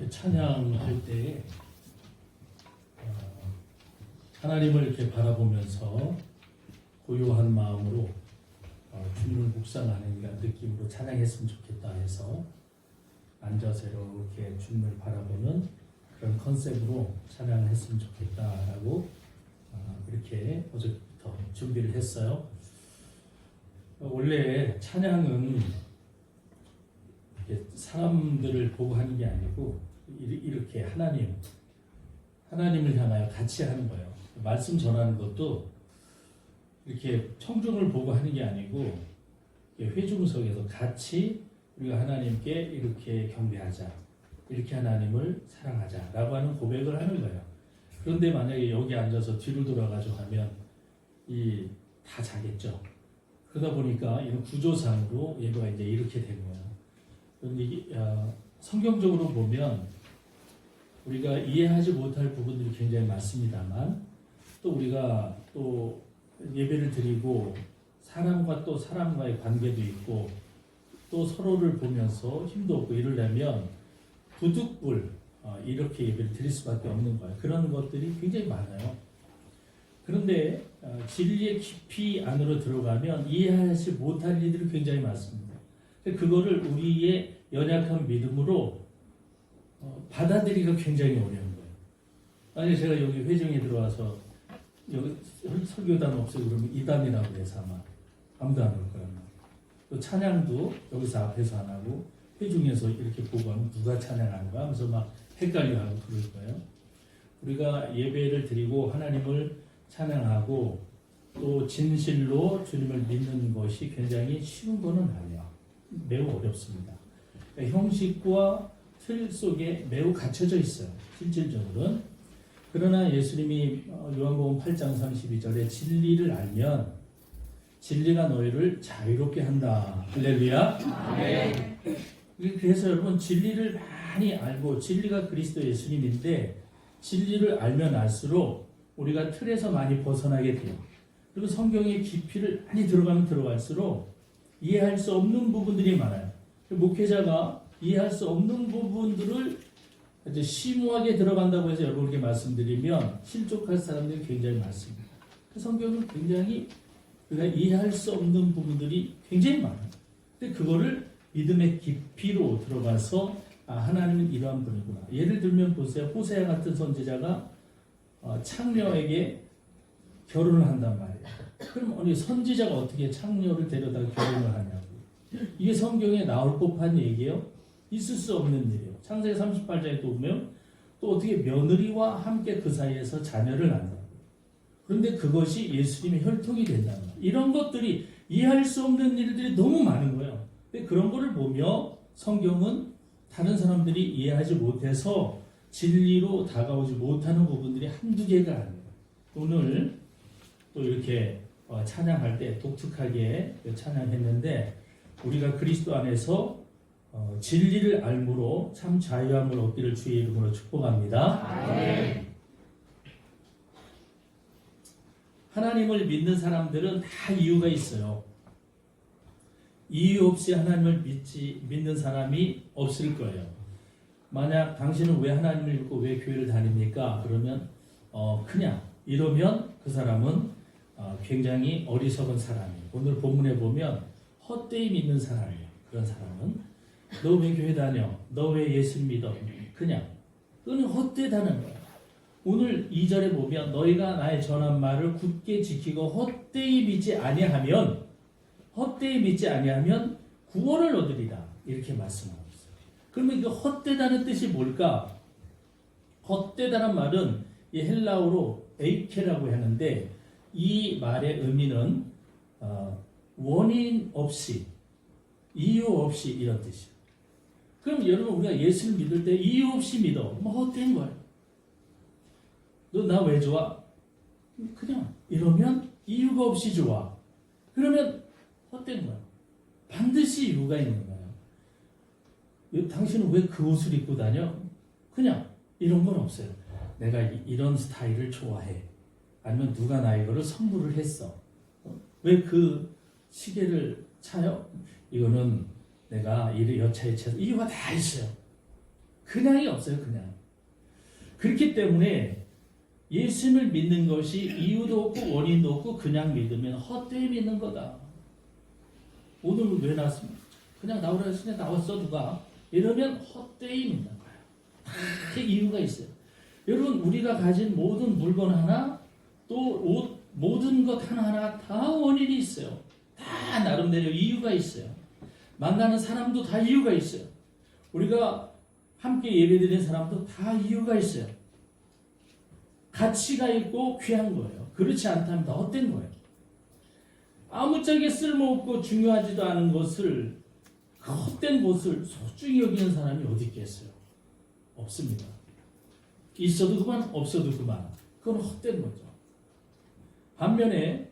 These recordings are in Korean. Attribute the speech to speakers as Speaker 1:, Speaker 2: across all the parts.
Speaker 1: 찬양할 때 하나님을 이렇게 바라보면서 고요한 마음으로 주님을 묵상하는 느낌으로 찬양했으면 좋겠다 해서 앉아서 이렇게 주님을 바라보는 그런 컨셉으로 찬양을 했으면 좋겠다라고 이렇게 어제부터 준비를 했어요. 원래 찬양은 사람들을 보고 하는 게 아니고 이렇게 하나님을 향하여 같이 하는 거예요. 말씀 전하는 것도 이렇게 청중을 보고 하는 게 아니고 회중석에서 같이 우리가 하나님께 이렇게 경배하자, 이렇게 하나님을 사랑하자라고 하는 고백을 하는 거예요. 그런데 만약에 여기 앉아서 뒤로 돌아가지고 하면 다 자겠죠. 그러다 보니까 이런 구조상으로 예배가 이제 이렇게 된 거예요. 그런데 성경적으로 보면 우리가 이해하지 못할 부분들이 굉장히 많습니다만 또 우리가 또 예배를 드리고 사람과의 관계도 있고 또 서로를 보면서 힘도 없고 이러려면 부득불 이렇게 예배를 드릴 수밖에 없는 거예요. 그런 것들이 굉장히 많아요. 그런데 진리의 깊이 안으로 들어가면 이해하지 못할 일들이 굉장히 많습니다. 그거를 우리의 연약한 믿음으로 받아들이기가 굉장히 어려운 거예요. 만약에 제가 여기 회중에 들어와서 여기 설교단 없어요 그러면 이단이라고 해서 아마 아무도 안 올 거예요. 또 찬양도 여기서 앞에서 안 하고 회중에서 이렇게 보고 하면 누가 찬양하는 거야 하면서 막 헷갈려하고 그럴 거예요. 우리가 예배를 드리고 하나님을 찬양하고 또 진실로 주님을 믿는 것이 굉장히 쉬운 것은 아니에요. 매우 어렵습니다. 그러니까 형식과 틀 속에 매우 갇혀져 있어요. 실질적으로는. 그러나 예수님이 요한복음 8장 32절에 진리를 알면 진리가 너희를 자유롭게 한다. 할렐루야. 아멘. 그래서 여러분 진리를 많이 알고 진리가 그리스도 예수님인데 진리를 알면 알수록 우리가 틀에서 많이 벗어나게 돼요. 그리고 성경의 깊이를 많이 들어가면 들어갈수록 이해할 수 없는 부분들이 많아요. 목회자가 이해할 수 없는 부분들을 이제 심오하게 들어간다고 해서 여러분에게 말씀드리면 실족할 사람들이 굉장히 많습니다. 성경은 굉장히 우리가 이해할 수 없는 부분들이 굉장히 많아요. 근데 그거를 믿음의 깊이로 들어가서 하나님은 이러한 분이구나. 예를 들면 보세요. 호세아 같은 선지자가 창녀에게 결혼을 한단 말이에요. 그럼 우리 선지자가 어떻게 창녀를 데려다 결혼을 하냐고. 이게 성경에 나올 법한 얘기예요? 있을 수 없는 일이에요. 창세기 38장에 또 보면 또 어떻게 며느리와 함께 그 사이에서 자녀를 낳는다고. 그런데 그것이 예수님의 혈통이 된다는 거예요. 이런 것들이 이해할 수 없는 일들이 너무 많은 거예요. 근데 그런 거를 보며 성경은 다른 사람들이 이해하지 못해서 진리로 다가오지 못하는 부분들이 한두 개가 아니에요. 오늘 또 이렇게 찬양할 때 독특하게 찬양했는데 우리가 그리스도 안에서 진리를 알므로 참 자유함을 얻기를 주의 이름으로 축복합니다. 아멘. 하나님을 믿는 사람들은 다 이유가 있어요. 이유 없이 하나님을 믿는 사람이 없을 거예요. 만약 당신은 왜 하나님을 믿고 왜 교회를 다닙니까? 그러면 그냥 이러면 그 사람은 굉장히 어리석은 사람이에요. 오늘 본문에 보면 헛되이 믿는 사람이에요. 그런 사람은 너 왜 교회 다녀? 너 왜 예수 믿어? 그냥 너는 헛되다는 거야. 오늘 2절에 보면 너희가 나의 전한 말을 굳게 지키고 헛되이 믿지 아니하면 구원을 얻으리라. 이렇게 말씀하고 있어요. 그러면 이 헛되다는 뜻이 뭘까? 헛되다는 말은 이 헬라어로 에이케라고 하는데 이 말의 의미는 원인 없이 이유 없이 이런 뜻이에요. 그럼 여러분 우리가 예수를 믿을 때 이유 없이 믿어. 뭐 헛된 거예요. 너 나 왜 좋아? 그냥 이러면 이유가 없이 좋아. 그러면 헛된 거야. 반드시 이유가 있는 거예요. 당신은 왜 그 옷을 입고 다녀? 그냥 이런 건 없어요. 내가 이런 스타일을 좋아해. 아니면 누가 나 이거를 선물을 했어. 왜 그 시계를 차요? 이거는 내가 일을 여차에 차서 이유가 다 있어요. 그냥이 없어요. 그냥. 그렇기 때문에 예수님을 믿는 것이 이유도 없고 원인도 없고 그냥 믿으면 헛되이 믿는 거다. 오늘 왜 나왔습니까? 그냥 나오라 했으니 나왔어 누가. 이러면 헛되이 믿는 거예요. 다 이유가 있어요. 여러분 우리가 가진 모든 물건 하나 또 옷 모든 것 하나하나 다 원인이 있어요. 다 나름대로 이유가 있어요. 만나는 사람도 다 이유가 있어요. 우리가 함께 예배드리는 사람도 다 이유가 있어요. 가치가 있고 귀한 거예요. 그렇지 않다면 다 헛된 거예요. 아무짝에 쓸모없고 중요하지도 않은 것을 그 헛된 것을 소중히 여기는 사람이 어디 있겠어요? 없습니다. 있어도 그만 없어도 그만. 그건 헛된 거죠. 반면에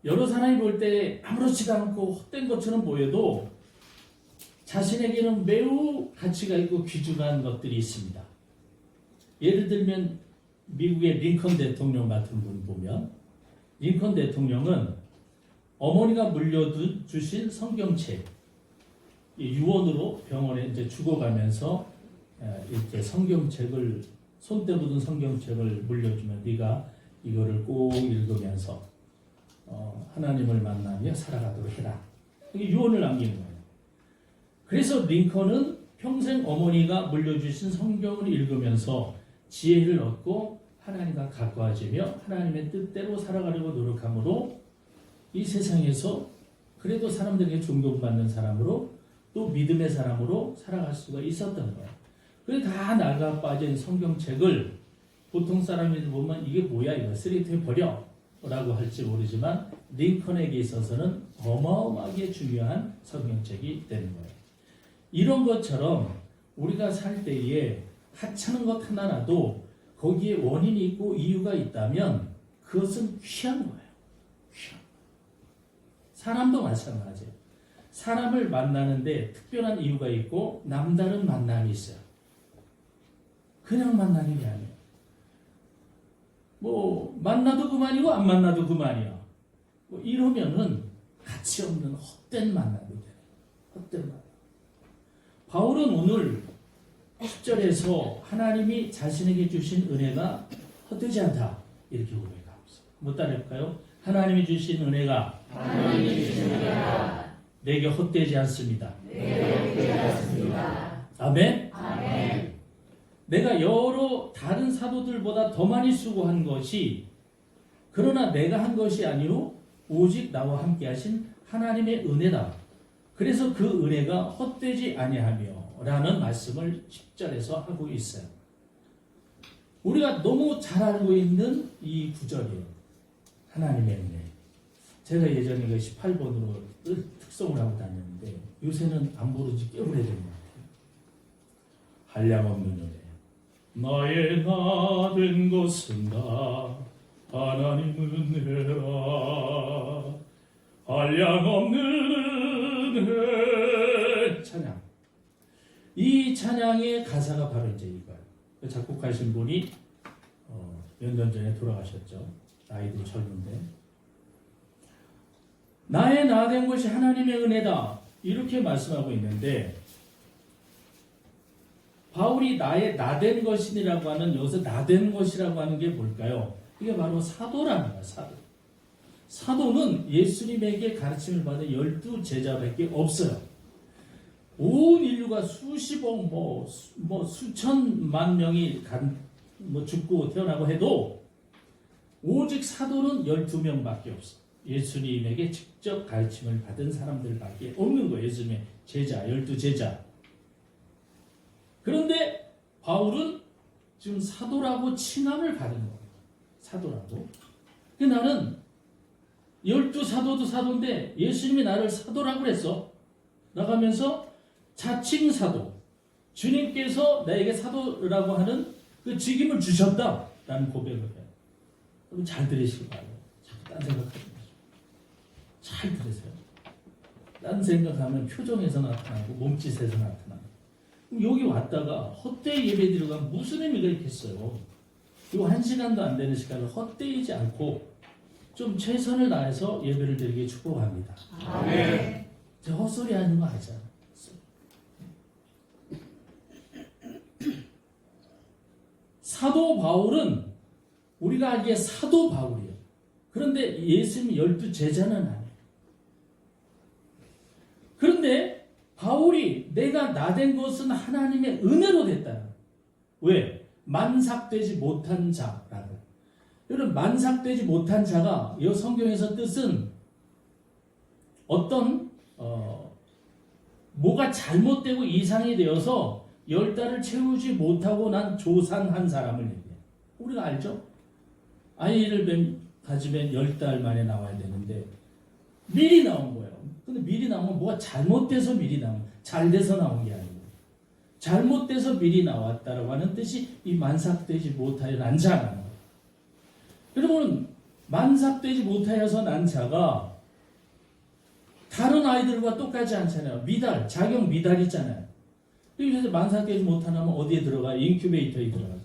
Speaker 1: 여러 사람이 볼 때 아무렇지도 않고 헛된 것처럼 보여도 자신에게는 매우 가치가 있고 귀중한 것들이 있습니다. 예를 들면 미국의 링컨 대통령 같은 분 보면 링컨 대통령은 어머니가 물려주신 성경책 유언으로 병원에 이제 죽어가면서 이렇게 성경책을 손때 묻은 성경책을 물려주면 네가 이거를 꼭 읽으면서 하나님을 만나며 살아가도록 해라. 이게 유언을 남기는 거예요. 그래서 링컨은 평생 어머니가 물려주신 성경을 읽으면서 지혜를 얻고 하나님과 가까워지며 하나님의 뜻대로 살아가려고 노력함으로 이 세상에서 그래도 사람들에게 존경받는 사람으로 또 믿음의 사람으로 살아갈 수가 있었던 거예요. 그래서 다 나가 빠진 성경책을 보통 사람들이 보면 이게 뭐야 이거 쓰레기통에 버려 라고 할지 모르지만 링컨에게 있어서는 어마어마하게 중요한 성경책이 되는 거예요. 이런 것처럼 우리가 살 때에 하찮은 것 하나라도 거기에 원인이 있고 이유가 있다면 그것은 귀한 거예요. 귀한 거예요. 사람도 마찬가지예요. 사람을 만나는데 특별한 이유가 있고 남다른 만남이 있어요. 그냥 만나는 게 아니에요. 뭐 만나도 그만이고 안 만나도 그만이야. 뭐 이러면은 가치 없는 헛된 만남이 돼요. 헛된 만남. 바울은 오늘 10절에서 하나님이 자신에게 주신 은혜가 헛되지 않다 이렇게 고백하고 있어요. 뭐 따라해볼까요? 하나님이 주신 은혜가 내게 헛되지 않습니다. 아멘? 아멘. 내가 여러 다른 사도들보다 더 많이 수고한 것이 그러나 내가 한 것이 아니오 오직 나와 함께 하신 하나님의 은혜다. 그래서 그 은혜가 헛되지 아니하며 라는 말씀을 10절에서 하고 있어요. 우리가 너무 잘 알고 있는 이 구절이에요. 하나님의 은혜. 제가 예전에 18번으로 특송을 하고 다녔는데 요새는 안 부르지 꽤 오래된 것 같아요. 한량없는 은혜. 나의 나 된 것은 다 하나님 은혜라. 한량없는 은혜. 찬양. 이 찬양의 가사가 바로 이제 이거예요. 작곡하신 분이 몇 년 전에 돌아가셨죠. 나이도 젊은데. 나의 나 된 것이 하나님의 은혜다. 이렇게 말씀하고 있는데 바울이 나의 나 된 것이라고 하는 여기서 나 된 것이라고 하는 게 뭘까요? 이게 바로 사도라는 거예요. 사도. 사도는 예수님에게 가르침을 받은 12제자밖에 없어요. 온 인류가 수십억 수천만 명이 죽고 태어나고 해도 오직 사도는 12명밖에 없어. 예수님에게 직접 가르침을 받은 사람들밖에 없는 거예요. 예수님의 제자, 12제자. 그런데 바울은 지금 사도라고 칭함을 받은 거예요. 사도라고. 나는 12사도도 사도인데 예수님이 나를 사도라고 그랬어. 나가면서 자칭 사도. 주님께서 나에게 사도라고 하는 그 직임을 주셨다라는 고백을 해요. 여러분 잘 들으시기 바라요. 자꾸 딴 생각하지 마시고. 잘 들으세요. 딴 생각하면 표정에서 나타나고 몸짓에서 나타나고. 여기 왔다가 헛되이 예배드리고 가면 무슨 의미가 있겠어요. 이 1시간도 안 되는 시간을 헛되이지 않고 좀 최선을 다해서 예배를 드리게 축복합니다. 아멘. 제가 헛소리 하는 거 아니잖아요. 사도 바울은 우리가 알기에 사도 바울이에요. 그런데 예수님 12제자는 아니에요. 그런데 바울이 내가 나된 것은 하나님의 은혜로 됐다. 왜? 만삭되지 못한 자라고. 여러분, 만삭되지 못한 자가 이 성경에서 뜻은 어떤 뭐가 잘못되고 이상이 되어서 10달을 채우지 못하고 난 조산한 사람을 얘기해요. 우리가 알죠? 아이를 가지면 10달 만에 나와야 되는데 미리 나온 거예요. 근데 미리 나오면 뭐가 잘못돼서 미리 나온, 잘 돼서 나온 게 아니고 잘못돼서 미리 나왔다라고 하는 뜻이 이 만삭되지 못하여 난 자라는 거예요. 여러분, 만삭되지 못하여서 난 자가 다른 아이들과 똑같지 않잖아요. 미달, 자격 미달 있잖아요. 그래서 만삭되지 못하면 어디에 들어가? 인큐베이터에 들어가죠.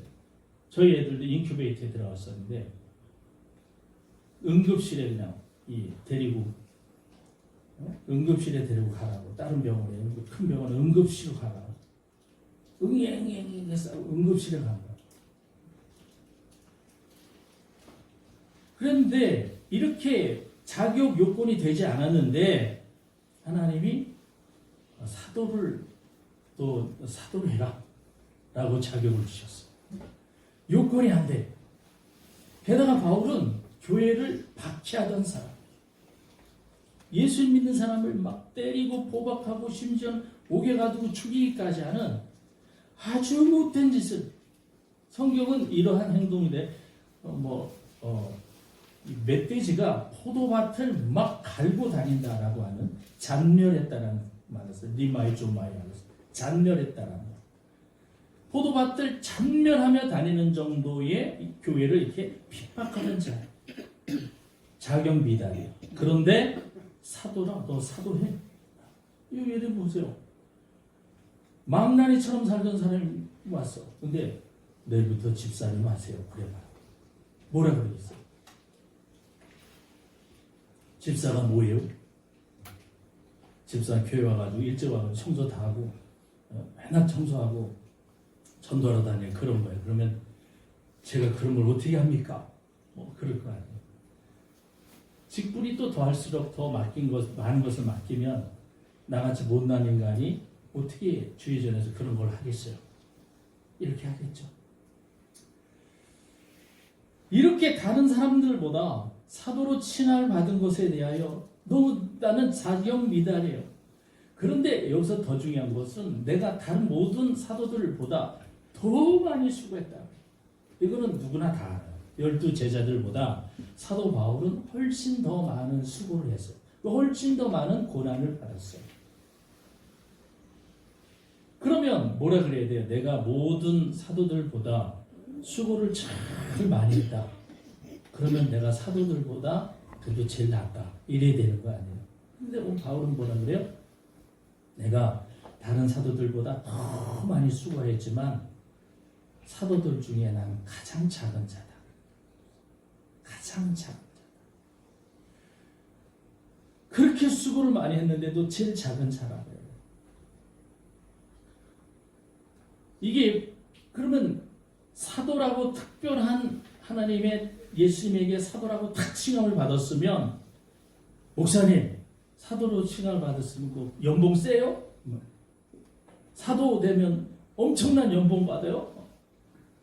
Speaker 1: 저희 애들도 인큐베이터에 들어갔었는데 응급실에 그냥 데리고 응급실에 데리고 가라고. 다른 병원에, 큰 병원 응급실로 가라고. 응애해서 응급실에 간 거야. 그런데 이렇게 자격 요건이 되지 않았는데 하나님이 사도를 해라 라고 자격을 주셨어요. 요건이 안 돼. 게다가 바울은 교회를 박해하던 사람, 예수 믿는 사람을 막 때리고 포박하고 심지어 옥에 가두고 죽이기까지 하는 아주 못된 짓을, 성경은 이러한 행동인데 멧돼지가 포도밭을 막 갈고 다닌다라고 하는, 잔멸했다라는 말을 써요. 리마이 조마이 말을 써요. 잔멸했다라는 말. 포도밭을 잔멸하며 다니는 정도의 교회를 이렇게 핍박하는 자, 자격 미달이에요. 그런데 사도라, 너 사도해. 이 예를 보세요. 망나니처럼 살던 사람이 왔어. 근데 내일부터 집사님 하세요. 그래봐. 뭐라 그러겠어? 집사가 뭐예요? 집사 교회 와가지고 일찍 와가지고 청소 다 하고 맨날 청소하고 전도하러 다니는 그런 거예요. 그러면 제가 그런 걸 어떻게 합니까? 뭐 그럴 거 아니에요. 직분이 또 더할수록 더 많은 것을 맡기면 나같이 못난 인간이 어떻게 주의전에서 그런 걸 하겠어요? 이렇게 하겠죠. 이렇게 다른 사람들보다 사도로 칭함을 받은 것에 대하여 너무 나는 자격 미달이에요. 그런데 여기서 더 중요한 것은 내가 다른 모든 사도들보다 더 많이 수고했다. 이거는 누구나 다 알아요. 12제자들보다 사도 바울은 훨씬 더 많은 수고를 했어요. 훨씬 더 많은 고난을 받았어요. 그러면 뭐라 그래야 돼요? 내가 모든 사도들보다 수고를 참 많이 했다. 그러면 내가 사도들보다 그래도 제일 낫다. 이래야 되는 거 아니에요? 근데 오늘 바울은 뭐라 그래요? 내가 다른 사도들보다 더 많이 수고했지만 사도들 중에 나는 가장 작은 자다. 가장 작은 자다. 그렇게 수고를 많이 했는데도 제일 작은 자라고 해요. 이게 그러면 사도라고 특별한 하나님의 예수님에게 사도라고 탁 칭함을 받았으면, 목사님 사도로 칭함을 받았으면 그 연봉 세요? 사도 되면 엄청난 연봉 받아요?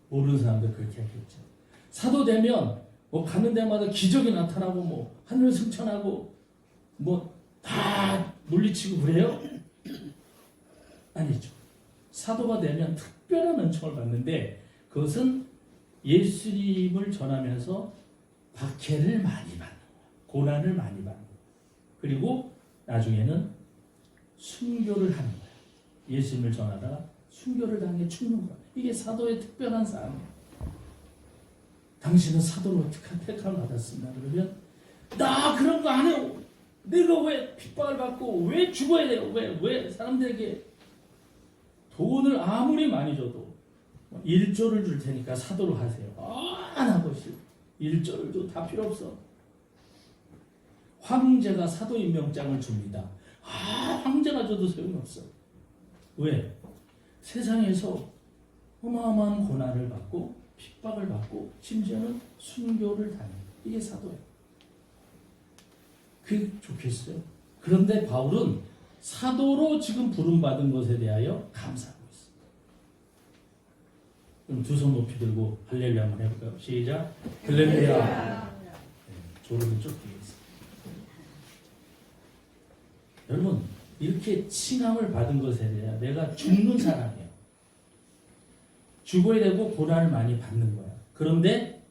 Speaker 1: 모르는 사람들 그렇게 하겠죠. 사도 되면 뭐 가는 데마다 기적이 나타나고 뭐 하늘 승천하고 뭐 다 물리치고 그래요? 아니죠. 사도가 되면 특별한 은총을 받는데 그것은 예수님을 전하면서 박해를 많이 받는 거야. 고난을 많이 받는 거야. 그리고 나중에는 순교를 하는 거야. 예수님을 전하다가 순교를 당해 죽는 거야. 이게 사도의 특별한 삶이에요. 당신은 사도로 어떻게 택함을 받았습니다. 그러면 나 그런 거 안 해요. 내가 왜 핍박을 받고 왜 죽어야 돼요? 왜 사람들에게 돈을 아무리 많이 줘도 1조를 줄 테니까 사도로 하세요. 안 하고 싶어. 1조를 줘. 다 필요 없어. 황제가 사도 임명장을 줍니다. 황제가 줘도 소용없어. 왜? 세상에서 어마어마한 고난을 받고 핍박을 받고 심지어는 순교를 당해요. 이게 사도예요. 그게 좋겠어요? 그런데 바울은 사도로 지금 부름받은 것에 대하여 감사하고 있습니다. 그럼 두 손 높이 들고 할렐루야 한번 해볼까요? 시작. 할렐루야. 네, 졸음이 쫓기겠습니다. 여러분, 이렇게 칭함을 받은 것에 대해 내가 죽는 사람이에요. 죽어야 되고 고난을 많이 받는 거야. 그런데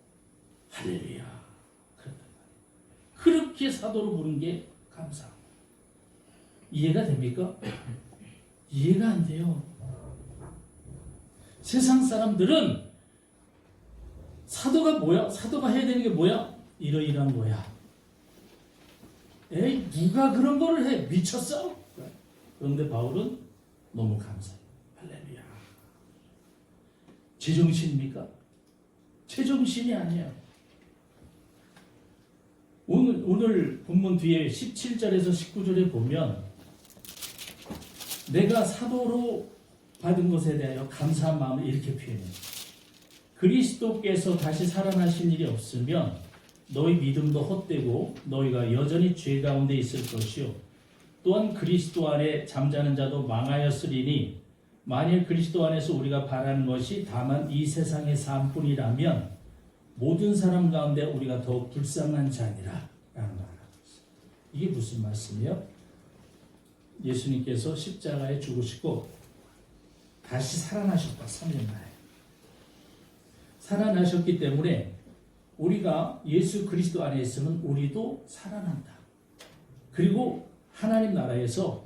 Speaker 1: 할렐루야. 그렇게 사도로 부른 게 감사합니다. 이해가 됩니까? 이해가 안 돼요. 세상 사람들은 사도가 뭐야? 사도가 해야 되는 게 뭐야? 이러이러한 거야. 에이, 누가 그런 거를 해? 미쳤어? 그런데 바울은 너무 감사해요. 할렐루야. 제정신입니까? 제정신이 아니에요. 오늘 본문 뒤에 17절에서 19절에 보면 내가 사도로 받은 것에 대하여 감사한 마음을 이렇게 표현해요. 그리스도께서 다시 살아나신 일이 없으면 너희 믿음도 헛되고 너희가 여전히 죄 가운데 있을 것이요 또한 그리스도 안에 잠자는 자도 망하였으리니 만일 그리스도 안에서 우리가 바라는 것이 다만 이 세상의 삶뿐이라면 모든 사람 가운데 우리가 더욱 불쌍한 자니라 라는 말을 하고 있습니다. 이게 무슨 말씀이에요? 예수님께서 십자가에 죽으시고 다시 살아나셨다. 3년 만에 살아나셨기 때문에 우리가 예수 그리스도 안에 있으면 우리도 살아난다. 그리고 하나님 나라에서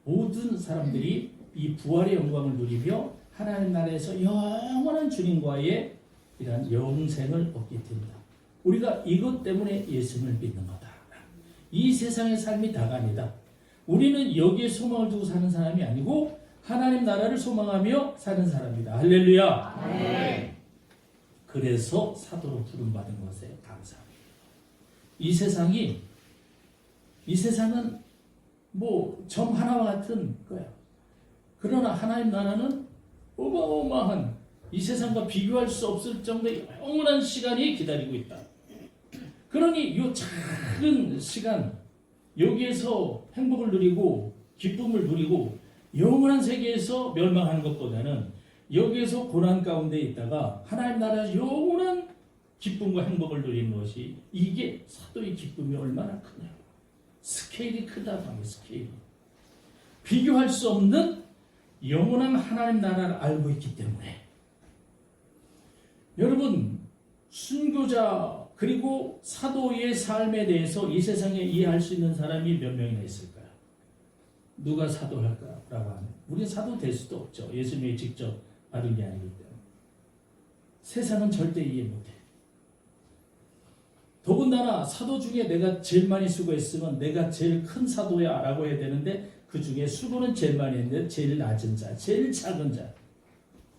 Speaker 1: 모든 사람들이 이 부활의 영광을 누리며 하나님 나라에서 영원한 주님과의 이러한 영생을 얻게 됩니다. 우리가 이것 때문에 예수님을 믿는 거다. 이 세상의 삶이 다가 아니다. 우리는 여기에 소망을 두고 사는 사람이 아니고 하나님 나라를 소망하며 사는 사람이다. 할렐루야. 네. 그래서 사도로 부름받은 것에 감사합니다. 이 세상은 뭐 점 하나와 같은 거예요. 그러나 하나님 나라는 어마어마한 이 세상과 비교할 수 없을 정도의 영원한 시간이 기다리고 있다. 그러니 이 작은 시간 여기에서 행복을 누리고 기쁨을 누리고 영원한 세계에서 멸망하는 것보다는 여기에서 고난 가운데 있다가 하나님 나라에서 영원한 기쁨과 행복을 누리는 것이 이게 사도의 기쁨이 얼마나 크냐. 스케일이 크다고 합니다. 스케일이. 비교할 수 없는 영원한 하나님 나라를 알고 있기 때문에 여러분 순교자 그리고 사도의 삶에 대해서 이 세상에 이해할 수 있는 사람이 몇 명이나 있을까요? 누가 사도할까라고 하면 우리는 사도 될 수도 없죠. 예수님이 직접 받은 게 아니기 때문에 세상은 절대 이해 못해. 더군다나 사도 중에 내가 제일 많이 수고했으면 내가 제일 큰 사도야 라고 해야 되는데 그 중에 수고는 제일 많이 했는데 제일 낮은 자, 제일 작은 자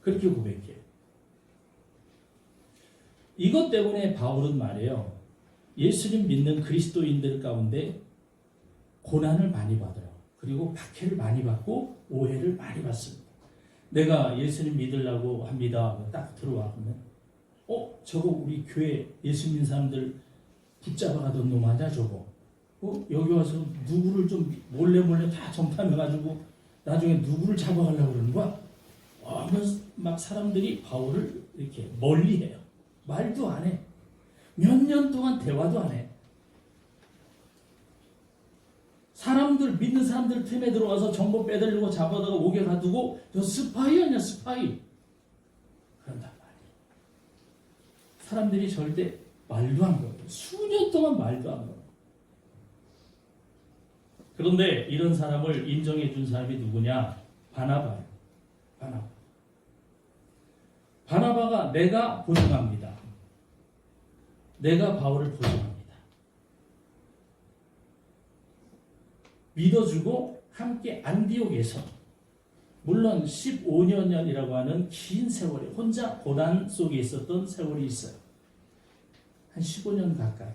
Speaker 1: 그렇게 고백해요. 이것 때문에 바울은 말해요. 예수님 믿는 그리스도인들 가운데 고난을 많이 받아요. 그리고 박해를 많이 받고 오해를 많이 받습니다. 내가 예수님 믿으려고 합니다. 딱 들어와 보면 저거 우리 교회 예수 믿는 사람들 붙잡아 가던 놈 아니야 저거. 여기 와서 누구를 좀 몰래 다 점탐해가지고 나중에 누구를 잡아가려고 그러는 거야? 막 사람들이 바울을 이렇게 멀리해요. 말도 안 해. 몇 년 동안 대화도 안 해. 사람들 믿는 사람들 틈에 들어가서 정보 빼들려고 잡아다가 옥에 가두고 저 스파이 아니야 스파이. 그런단 말이에요. 사람들이 절대 말도 안 거예요. 수년 동안 말도 안 거예요. 그런데 이런 사람을 인정해 준 사람이 누구냐? 바나바예요. 바나바가 내가 보증합니다. 내가 바울을 보증합니다. 믿어주고 함께 안디옥에서 물론 15년이라고 하는 긴 세월이 혼자 고난 속에 있었던 세월이 있어요. 한 15년 가까이.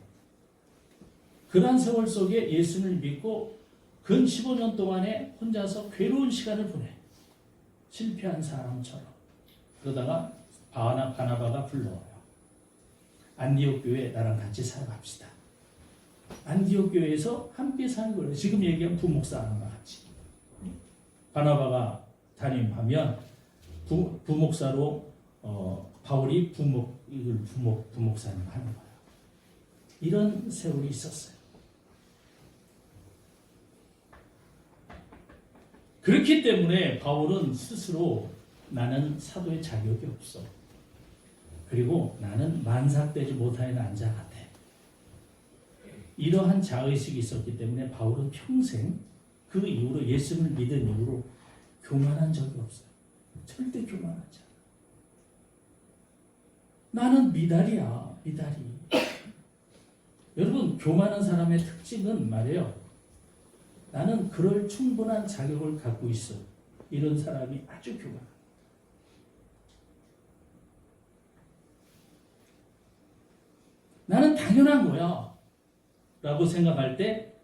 Speaker 1: 그런 세월 속에 예수를 믿고 근 15년 동안에 혼자서 괴로운 시간을 보내. 실패한 사람처럼. 그러다가 바나바가 불러와요. 안디옥 교회 나랑 같이 살아갑시다. 안디옥 교회에서 함께 사는 거예요. 지금 얘기한 부목사 하는 것 같이. 바나바가 담임하면 부목사로 바울이 부목사님 하는 거예요. 이런 세월이 있었어요. 그렇기 때문에 바울은 스스로 나는 사도의 자격이 없어. 그리고 나는 만삭되지 못하는 안자 같아. 이러한 자의식이 있었기 때문에 바울은 평생 그 이후로 예수를 믿은 이후로 교만한 적이 없어요. 절대 교만하지 않아. 나는 미달이야, 미달이. 여러분, 교만한 사람의 특징은 말이에요. 나는 그럴 충분한 자격을 갖고 있어. 이런 사람이 아주 교만해. 나는 당연한 거야. 라고 생각할 때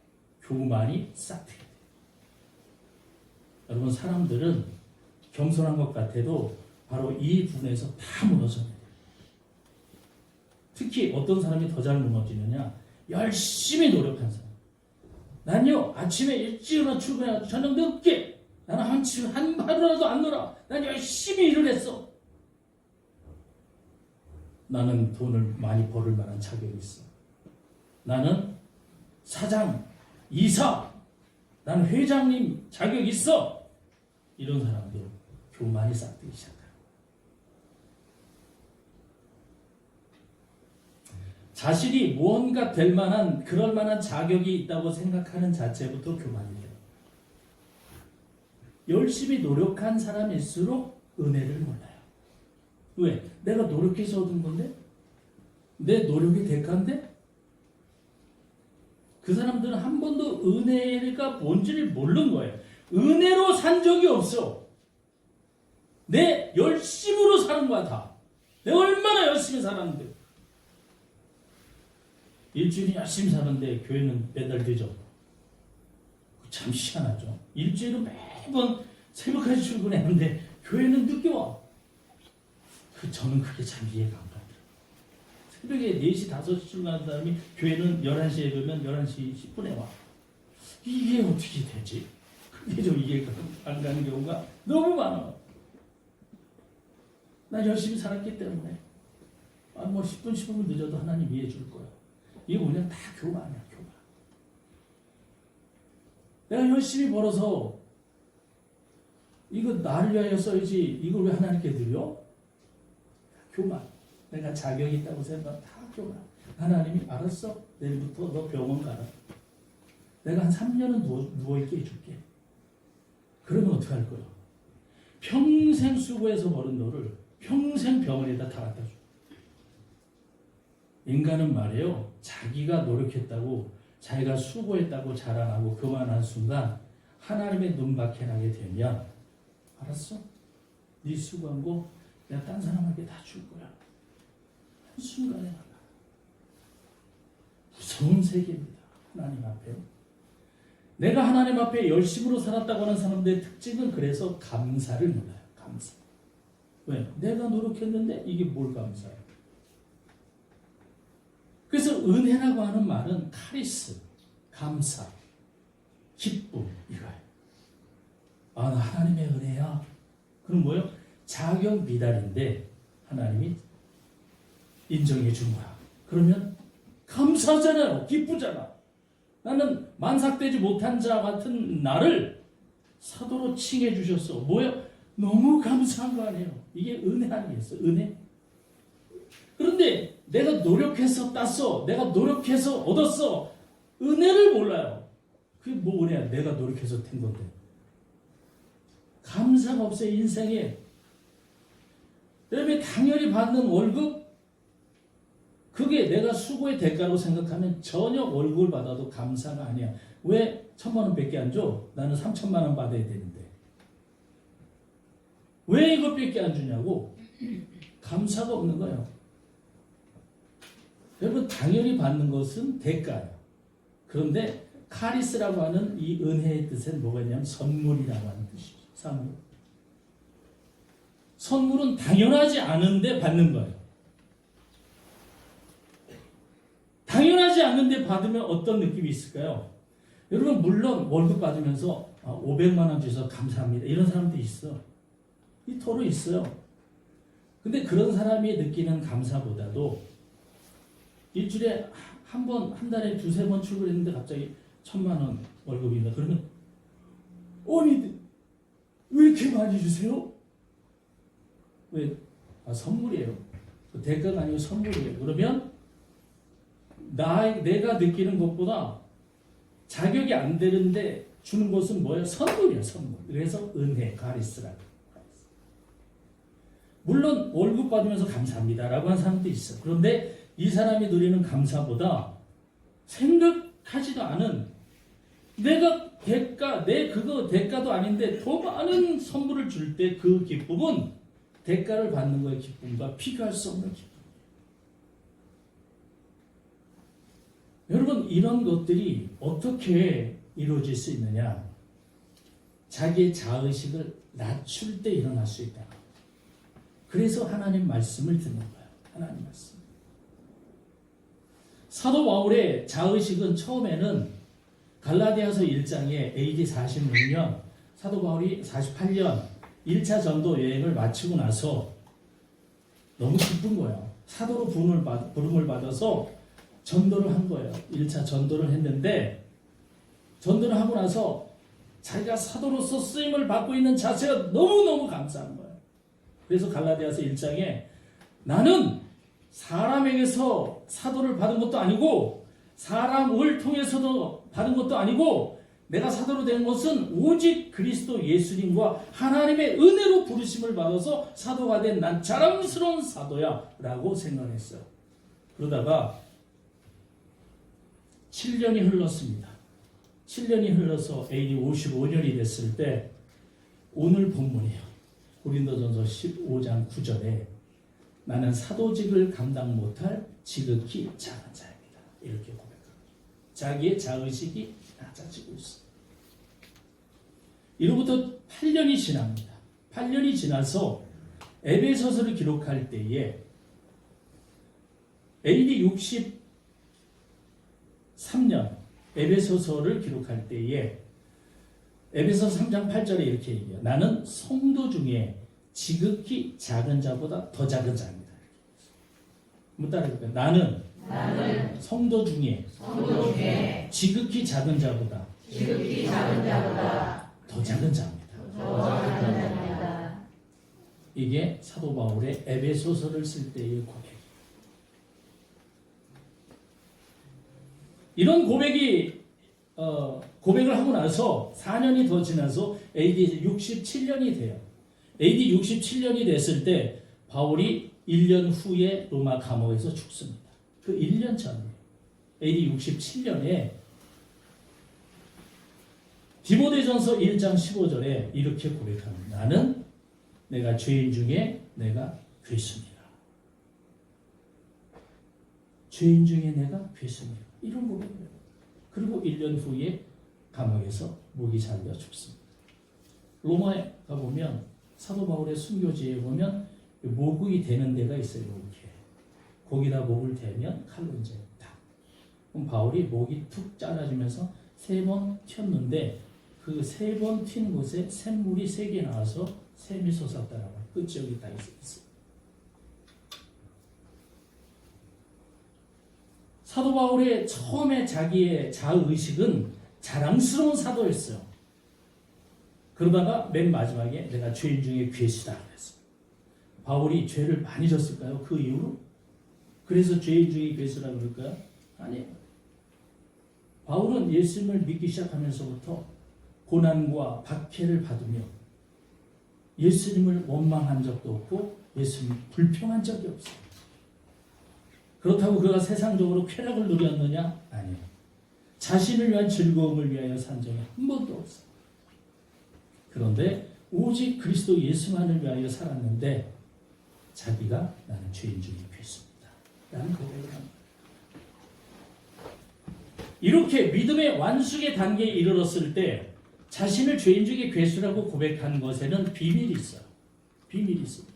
Speaker 1: 교만이 싹트게 돼. 여러분, 사람들은 겸손한 것 같아도 바로 이 부분에서 다 무너져요. 특히 어떤 사람이 더 잘 무너지느냐? 열심히 노력한 사람. 난요, 아침에 일찍 일어나 출근해서 저녁 늦게. 나는 한 하루라도 안 놀아. 난 열심히 일을 했어. 나는 돈을 많이 벌을 만한 자격이 있어. 나는 사장, 이사, 나는 회장님 자격이 있어. 이런 사람들 교만이 싹트기 시작해요. 자신이 무언가 될 만한 그럴 만한 자격이 있다고 생각하는 자체부터 교만이에요. 열심히 노력한 사람일수록 은혜를 몰라요. 왜? 내가 노력해서 얻은 건데? 내 노력이 대가인데? 그 사람들은 한 번도 은혜가 뭔지를 모르는 거예요. 은혜로 산 적이 없어. 내 열심으로 사는 거야, 다. 내가 얼마나 열심히 살았는데. 일주일이 열심히 사는데 교회는 매달 늦어. 참 희한하죠. 일주일은 매번 새벽까지 출근했는데 교회는 늦게 와. 저는 그게 참 이해가 안 가더라고요. 새벽에 4시, 5시 출근하는 사람이 교회는 11시에 그러면 11시 10분에 와. 이게 어떻게 되지? 그게 좀 이해가 안 가는 경우가 너무 많아. 나 열심히 살았기 때문에. 뭐 10분, 15분 늦어도 하나님 이해해 줄 거야. 이게 뭐냐? 다 교만이야, 교만. 내가 열심히 벌어서 이거 나를 위하여 써야지 이걸 왜 하나님께 드려? 교만. 내가 자격이 있다고 생각하면 다 교만. 하나님이 알았어. 내일부터 너 병원 가라. 내가 한 3년은 누워있게 해줄게. 그러면 어떻게 할 거야? 평생 수고해서 버는 너를 평생 병원에다 다 갖다 줘. 인간은 말이에요. 자기가 노력했다고 자기가 수고했다고 자랑하고 교만한 순간 하나님의 눈밖에 나게 되면 알았어? 네 수고한 거 내가 딴 사람에게 다 줄 거야. 한순간에 나가. 무서운 세계입니다. 하나님 앞에. 내가 하나님 앞에 열심으로 살았다고 하는 사람들의 특징은 그래서 감사를 몰라요. 감사. 왜? 내가 노력했는데 이게 뭘 감사해? 그래서 은혜라고 하는 말은 카리스, 감사, 기쁨 이거예요. 아, 나 하나님의 은혜야. 그럼 뭐예요? 자격 미달인데 하나님이 인정해 준 거야. 그러면 감사하잖아요. 기쁘잖아. 나는 만삭되지 못한 자 같은 나를 사도로 칭해 주셨어. 뭐예요? 너무 감사한 거 아니에요. 이게 은혜 아니겠어? 은혜. 그런데 내가 노력해서 땄어. 내가 노력해서 얻었어. 은혜를 몰라요. 그게 뭐 은혜야? 내가 노력해서 된 건데. 감사가 없어요. 인생에. 여러분이 당연히 받는 월급 그게 내가 수고의 대가로 생각하면 전혀 월급을 받아도 감사가 아니야. 왜 1,000만 원밖에 안 줘? 나는 3,000만 원 받아야 되는데. 왜 이것밖에 안 주냐고? 감사가 없는 거예요. 여러분 당연히 받는 것은 대가예요. 그런데 카리스라고 하는 이 은혜의 뜻은 뭐가 있냐면 선물이라고 하는 뜻이죠. 선물. 선물은 당연하지 않은데 받는 거예요. 당연하지 않는데 받으면 어떤 느낌이 있을까요? 여러분 물론 월급 받으면서 500만 원 주셔서 감사합니다. 이런 사람도 있어. 이 토로 있어요. 근데 그런 사람이 느끼는 감사보다도 일주일에 한 번, 한 달에 두세 번 출근했는데 갑자기 1,000만 원 월급이다. 그러면 아니 왜 이렇게 많이 주세요? 왜? 선물이에요. 대가가 아니고 선물이에요. 그러면 내가 느끼는 것보다 자격이 안 되는데 주는 것은 뭐예요? 선물이에요. 선물. 그래서 은혜, 가리스라고. 물론 월급 받으면서 감사합니다라고 하는 사람도 있어. 그런데 이 사람이 누리는 감사보다 생각하지도 않은 내가 대가도 아닌데 더 많은 선물을 줄 때 그 기쁨은 대가를 받는 거의 기쁨과 비교할 수 없는 기쁨이에요. 여러분 이런 것들이 어떻게 이루어질 수 있느냐? 자기의 자의식을 낮출 때 일어날 수 있다. 그래서 하나님 말씀을 듣는 거예요. 하나님 말씀. 사도 바울의 자의식은 처음에는 갈라디아서 1장에 AD 46년 사도 바울이 48년 1차 전도 여행을 마치고 나서 너무 기쁜 거예요. 사도로 부름을 받아서 전도를 한 거예요. 1차 전도를 했는데 전도를 하고 나서 자기가 사도로서 쓰임을 받고 있는 자세가 너무너무 감사한 거예요. 그래서 갈라디아서 1장에 나는 사람에게서 사도를 받은 것도 아니고 사람을 통해서도 받은 것도 아니고 내가 사도로 된 것은 오직 그리스도 예수님과 하나님의 은혜로 부르심을 받아서 사도가 된 난 자랑스러운 사도야 라고 생각했어요. 그러다가 7년이 흘렀습니다. 7년이 흘러서 AD 55년이 됐을 때 오늘 본문이에요. 고린도전서 15장 9절에 나는 사도직을 감당 못할 지극히 작은 자입니다. 이렇게 고백합니다. 자기의 자의식이 낮아지고 있습니다. 이로부터 8년이 지납니다. 8년이 지나서 에베소서를 기록할 때에 AD 63년 에베소서를 기록할 때에 에베소서 3장 8절에 이렇게 얘기해요. 나는 성도 중에 지극히 작은 자보다 더 작은 자입니다. 한번 따라해볼까요? 나는 성도 중에 지극히 작은 자보다 더 작은 자입니다. 이게 사도 바울의 에베소서를 쓸 때의 고백. 이런 고백을 하고 나서 4년이 더 지나서 AD 67년이 돼요. AD 67년이 됐을 때 바울이 1년 후에 로마 감옥에서 죽습니다. 그 1년 전에 AD 67년에 디모데전서 1장 15절에 이렇게 고백합니다. 나는 내가 죄인 중에 내가 괴수니라. 죄인 중에 내가 괴수니라. 이런 고백이에요. 그리고 1년 후에 감옥에서 목이 잘려 죽습니다. 로마에 가보면 사도 바울의 순교지에 보면 모국이 되는 데가 있어요. 이렇게 거기다 목을 대면 칼로 이제 탁. 그럼 바울이 목이 툭 잘라지면서 3번 튀었는데 그 3번 튄 곳에 샘물이 3개 나와서 샘이 솟았다라고 끝이 여기 다 있어요. 사도 바울의 처음에 자기의 자의식은 자랑스러운 사도였어요. 그러다가 맨 마지막에 내가 죄인 중에 괴수다 그랬어요. 바울이 죄를 많이 졌을까요? 그 이후로? 그래서 죄인 중에 괴수라고 그럴까요? 아니에요. 바울은 예수님을 믿기 시작하면서부터 고난과 박해를 받으며 예수님을 원망한 적도 없고 예수님을 불평한 적이 없어요. 그렇다고 그가 세상적으로 쾌락을 누렸느냐? 아니에요. 자신을 위한 즐거움을 위하여 산 적이 한 번도 없어요. 그런데 오직 그리스도 예수만을 위하여 살았는데 자기가 나는 죄인 중에 괴수입니다. 라는 고백을 합니다. 이렇게 믿음의 완숙의 단계에 이르렀을 때 자신을 죄인 중에 괴수라고 고백한 것에는 비밀이 있어요. 비밀이 있습니다.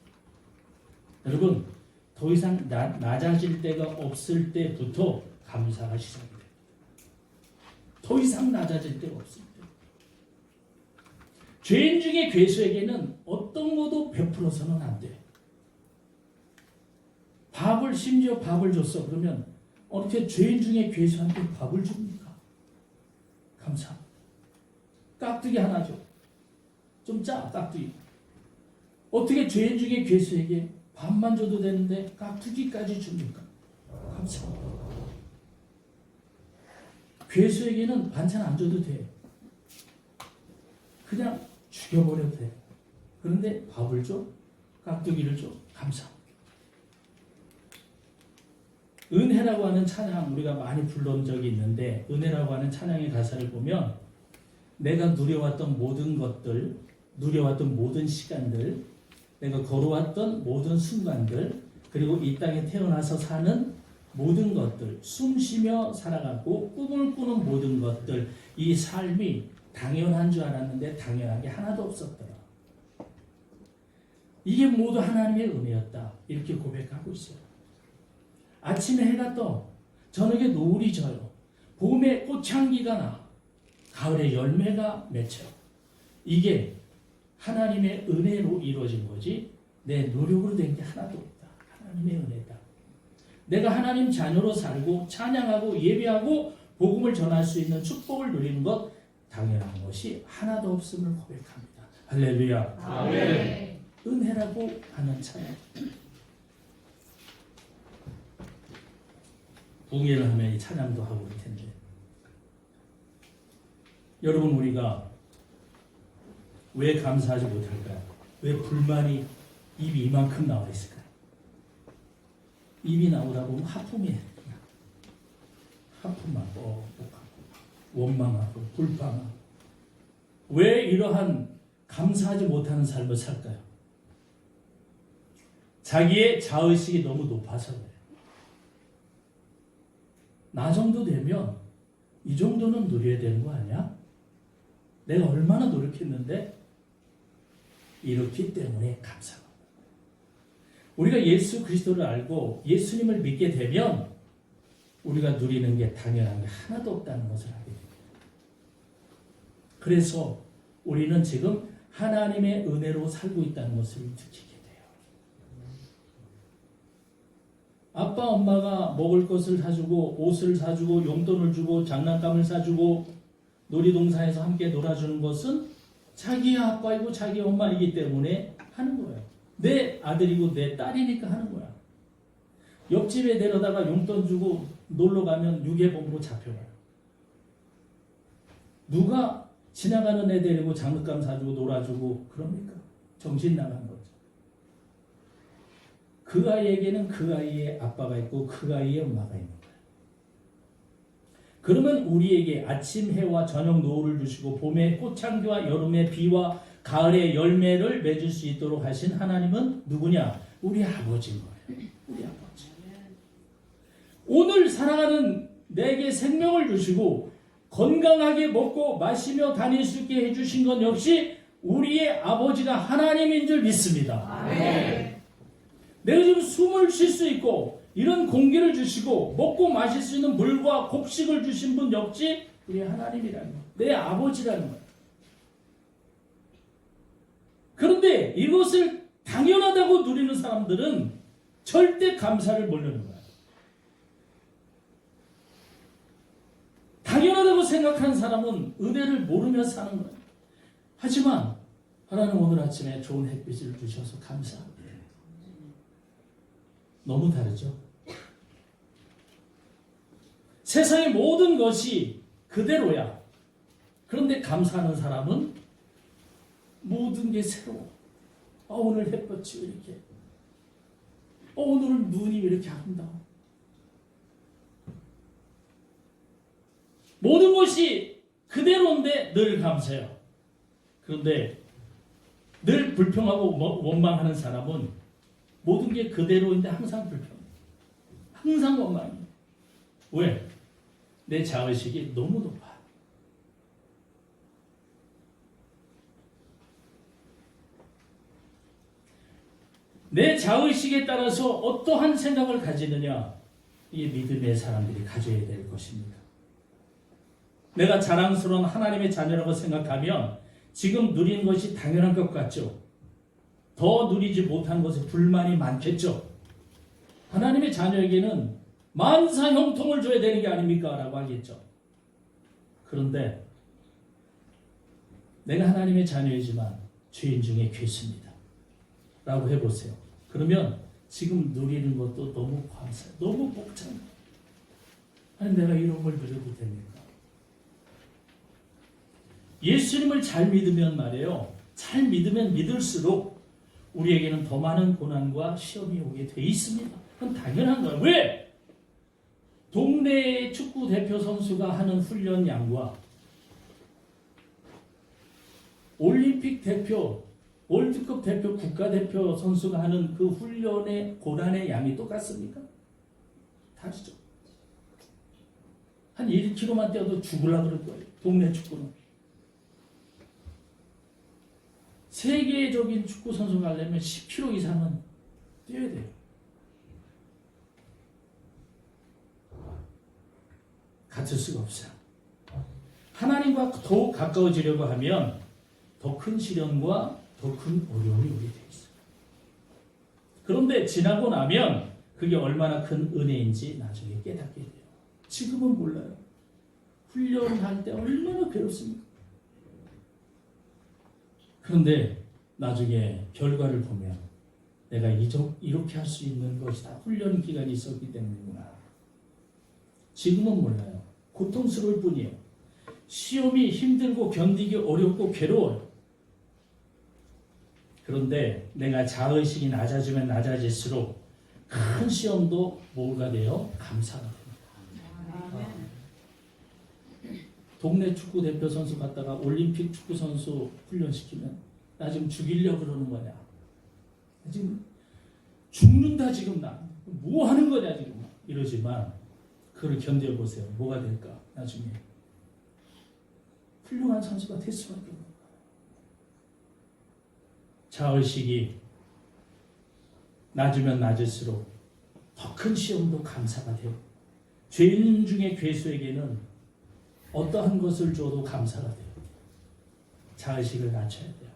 Speaker 1: 여러분, 더 이상 낮아질 데가 없을 때부터 감사가 시작이 돼요. 더 이상 낮아질 데가 없을 때. 죄인 중에 괴수에게는 어떤 것도 베풀어서는 안 돼. 심지어 밥을 줬어. 그러면 어떻게 죄인 중에 괴수한테 밥을 줍니까? 감사. 깍두기 하나 줘. 좀 짜, 깍두기. 어떻게 죄인 중에 괴수에게 밥만 줘도 되는데 깍두기까지 줍니까? 감사. 괴수에게는 반찬 안 줘도 돼. 그냥 죽여버려도 돼. 그런데 밥을 줘? 깍두기를 줘? 감사. 은혜라고 하는 찬양 우리가 많이 불러온 적이 있는데, 은혜라고 하는 찬양의 가사를 보면 내가 누려왔던 모든 것들, 누려왔던 모든 시간들, 내가 걸어왔던 모든 순간들, 그리고 이 땅에 태어나서 사는 모든 것들, 숨 쉬며 살아가고 꿈을 꾸는 모든 것들, 이 삶이 당연한 줄 알았는데 당연한 게 하나도 없었더라. 이게 모두 하나님의 은혜였다. 이렇게 고백하고 있어요. 아침에 해가 떠, 저녁에 노을이 져요. 봄에 꽃향기가 나, 가을에 열매가 맺혀. 이게 하나님의 은혜로 이루어진 거지 내 노력으로 된 게 하나도 없다. 하나님의 은혜다. 내가 하나님 자녀로 살고 찬양하고 예배하고 복음을 전할 수 있는 축복을 누리는 것, 당연한 것이 하나도 없음을 고백합니다. 할렐루야. 아멘. 은혜라고 하는 찬양. 붕괴를 하면 이 찬양도 하고 그럴 텐데, 여러분, 우리가 왜 감사하지 못할까요? 왜 불만이 입이 이만큼 나와 있을까요? 입이 나오다 보면 하품이에요. 하품하고 원망하고 불평하고. 왜 이러한 감사하지 못하는 삶을 살까요? 자기의 자의식이 너무 높아서 그래요. 나 정도 되면 이 정도는 누려야 되는 거 아니야? 내가 얼마나 노력했는데? 이렇기 때문에 감사합니다. 우리가 예수 그리스도를 알고 예수님을 믿게 되면 우리가 누리는 게 당연한 게 하나도 없다는 것을 알게 됩니다. 그래서 우리는 지금 하나님의 은혜로 살고 있다는 것을 느끼게 돼요. 아빠 엄마가 먹을 것을 사주고 옷을 사주고 용돈을 주고 장난감을 사주고 놀이동산에서 함께 놀아주는 것은 자기 아빠이고 자기 엄마이기 때문에 하는 거예요. 내 아들이고 내 딸이니까 하는 거야. 옆집에 데려다가 용돈 주고 놀러 가면 유괴범으로 잡혀가요. 누가 지나가는 애 데리고 장난감 사주고 놀아주고 그럽니까? 정신 나간 거죠. 그 아이에게는 그 아이의 아빠가 있고 그 아이의 엄마가 있는 거예요. 그러면 우리에게 아침 해와 저녁 노을을 주시고 봄의 꽃향기와 여름의 비와 가을의 열매를 맺을 수 있도록 하신 하나님은 누구냐? 우리 아버지인 거예요. 우리 아버지. 오늘 살아가는 내게 생명을 주시고 건강하게 먹고 마시며 다닐 수 있게 해주신 건 역시 우리의 아버지가 하나님인 줄 믿습니다. 아멘. 내가 지금 숨을 쉴 수 있고 이런 공기를 주시고 먹고 마실 수 있는 물과 곡식을 주신 분 역시 우리 하나님이라는 거예요. 내 아버지라는 거예요. 그런데 이것을 당연하다고 누리는 사람들은 절대 감사를 모르는 거예요. 당연하다고 생각하는 사람은 은혜를 모르며 사는 거예요. 하지만 하나님 오늘 아침에 좋은 햇빛을 주셔서 감사합니다. 너무 다르죠? 세상의 모든 것이 그대로야. 그런데 감사하는 사람은 모든 게 새로워. 오늘 햇볕이 왜 이렇게, 오늘 눈이 왜 이렇게 아름다워. 모든 것이 그대로인데 늘 감사해요. 그런데 늘 불평하고 원망하는 사람은 모든 게 그대로인데 항상 불평해. 항상 원망해. 왜? 내 자의식이 너무 높아. 내 자의식에 따라서 어떠한 생각을 가지느냐, 이게 믿음의 사람들이 가져야 될 것입니다. 내가 자랑스러운 하나님의 자녀라고 생각하면 지금 누리는 것이 당연한 것 같죠. 더 누리지 못한 것에 불만이 많겠죠. 하나님의 자녀에게는 만사 형통을 줘야 되는 게 아닙니까? 라고 하겠죠. 그런데 내가 하나님의 자녀이지만 죄인 중에 괴수입니다 라고 해보세요. 그러면 지금 누리는 것도 너무 감사해요. 너무 벅차요. 아니, 내가 이런 걸 누려도 됩니까? 예수님을 잘 믿으면 말이에요. 잘 믿으면 믿을수록 우리에게는 더 많은 고난과 시험이 오게 돼 있습니다. 그건 당연한 거예요. 왜? 동네 축구 대표 선수가 하는 훈련 양과 올림픽 대표, 월드컵 대표, 국가대표 선수가 하는 그 훈련의 고난의 양이 똑같습니까? 다르죠. 한 1km만 뛰어도 죽으려고 그럴 거예요. 동네 축구는. 세계적인 축구 선수가 하려면 10km 이상은 뛰어야 돼요. 같을 수가 없어요. 하나님과 더욱 가까워지려고 하면 더 큰 시련과 더 큰 어려움이 오게 돼 있어요. 그런데 지나고 나면 그게 얼마나 큰 은혜인지 나중에 깨닫게 돼요. 지금은 몰라요. 훈련할 때 얼마나 괴롭습니까? 그런데 나중에 결과를 보면 내가 이렇게 할 수 있는 것이 다 훈련 기간이 있었기 때문이구나. 지금은 몰라요. 고통스러울 뿐이에요. 시험이 힘들고 견디기 어렵고 괴로워요. 그런데 내가 자의식이 낮아지면 낮아질수록 큰 시험도 뭐가 돼요? 감사가 됩니다. 동네 축구 대표 선수 갔다가 올림픽 축구 선수 훈련시키면 나 지금 죽이려고 그러는 거냐? 나 지금 죽는다 지금 나. 뭐 하는 거냐 지금. 이러지만 그걸 견뎌보세요. 뭐가 될까? 나중에 훌륭한 선수가 될 수밖에 없는 거예요. 자의식이 낮으면 낮을수록 더 큰 시험도 감사가 돼요. 죄인 중에 괴수에게는 어떠한 것을 줘도 감사가 돼요. 자의식을 낮춰야 돼요.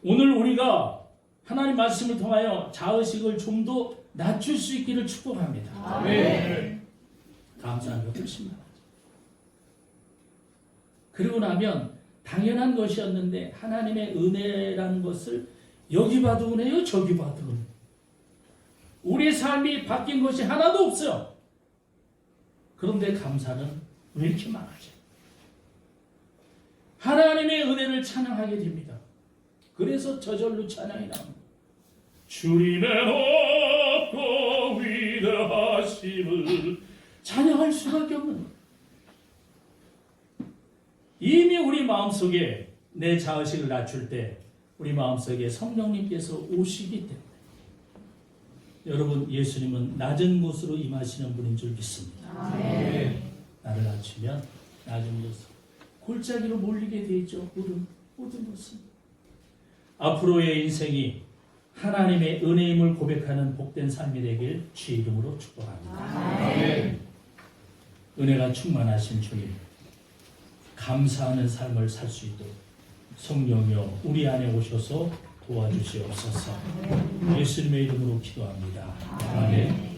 Speaker 1: 오늘 우리가 하나님 말씀을 통하여 자의식을 좀 더 낮출 수 있기를 축복합니다. 아멘. 감사한 것 훨씬 많아요. 그리고 나면 당연한 것이었는데 하나님의 은혜라는 것을 여기 봐도 은혜요, 저기 봐도 은혜. 우리의 삶이 바뀐 것이 하나도 없어요. 그런데 감사는 왜 이렇게 많아져? 하나님의 은혜를 찬양하게 됩니다. 그래서 저절로 찬양이 나옵니다. 주님의 높고 위대하심을 찬양할 수밖에 없는 거예요. 이미 우리 마음속에 내 자의식을 낮출 때 우리 마음속에 성령님께서 오시기 때문에 여러분, 예수님은 낮은 곳으로 임하시는 분인 줄 믿습니다. 아멘. 나를 낮추면 낮은 곳으로 골짜기로 몰리게 돼 있죠. 모든 것은. 앞으로의 인생이 하나님의 은혜임을 고백하는 복된 삶이 되길 주 이름으로 축복합니다. 아멘. 은혜가 충만하신 주님, 감사하는 삶을 살 수 있도록 성령이여 우리 안에 오셔서 도와주시옵소서. 예수님의 이름으로 기도합니다. 아멘.